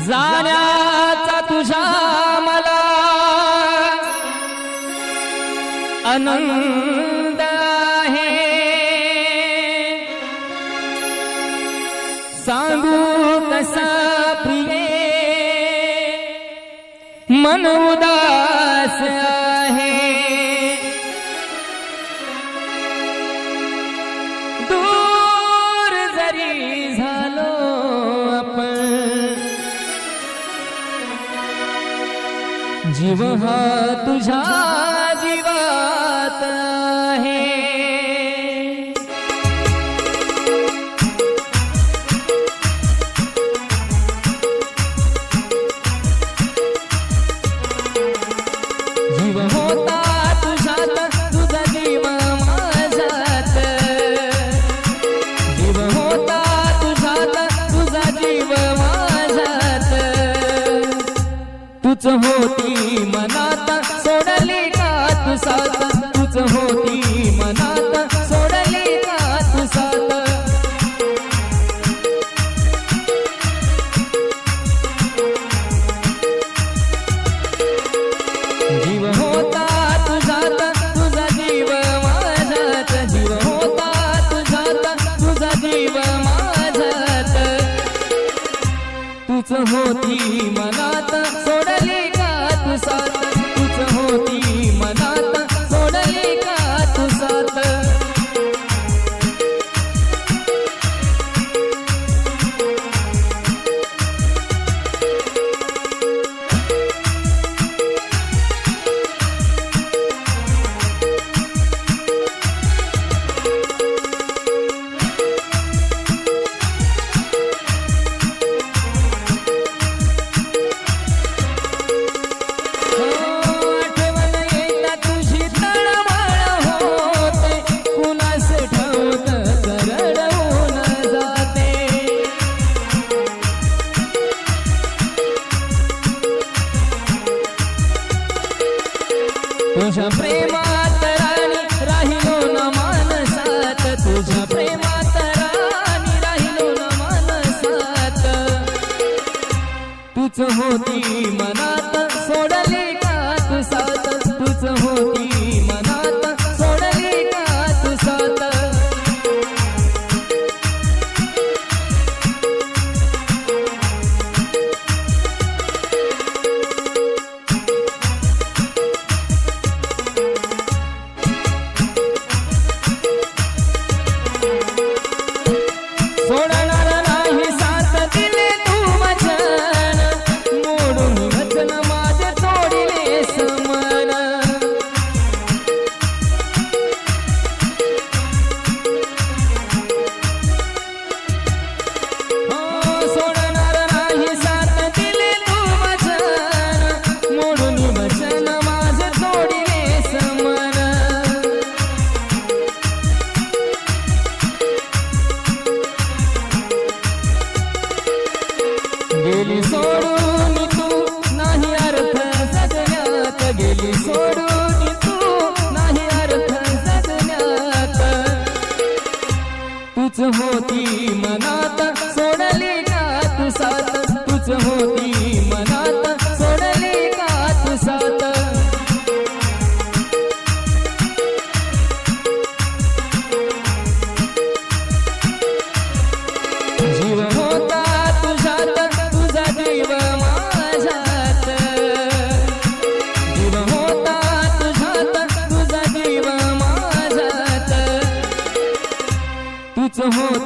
जाण्याचा तुझा मला आनंद आहे, सांगू कसा प्रिये मन उदास आहे। दूर जरी झालो आपण, जीव हा तुझ्या जीवात आहे। जीव होता तुझ्यात, तुझा जीव माझ्यात, जीव होता तुझ्यात, तुझा जीव माझ्यात। तूच होती मनात सोडली का तू साथ, तूच होती मनात सोडली का तू साथ। जीव होता तुझ्यात, तुझा जीव माझ्यात, जीव होता तुझ्यात, तुझा जीव माझ्यात। तूच होती मनात सोडली का तू साथ, तूच होती मनात सोडली का तू साथ। तुझ्या प्रेमात राणी राहिलो न मानसात, तुझ्या प्रेमात राणी राहिलो न मानसात। तूच होती मनात सोडली का तू साथ, तूच होती मनात सोडली का तू साथ। सोडणार नाही साथ दिले तू वचन, मोडून वचन माझे तोडिले समन। सोडणार नाही साथ दिले तू वचन, मोडून वचन माझे तोडिले समन। गेली सोडून तू नाही अर्थ जगण्यात, गेली सोडून तू नाही अर्थ जगण्यात। तूच होती मनात सोडली का तू साथ, तूच होती मनात सोडली का तू साथ। जीव होता तुझ्यात, तुझा जीव माझ्यात, जीव होता तुझ्यात, तुझा जीव माझ्यात। तूच होती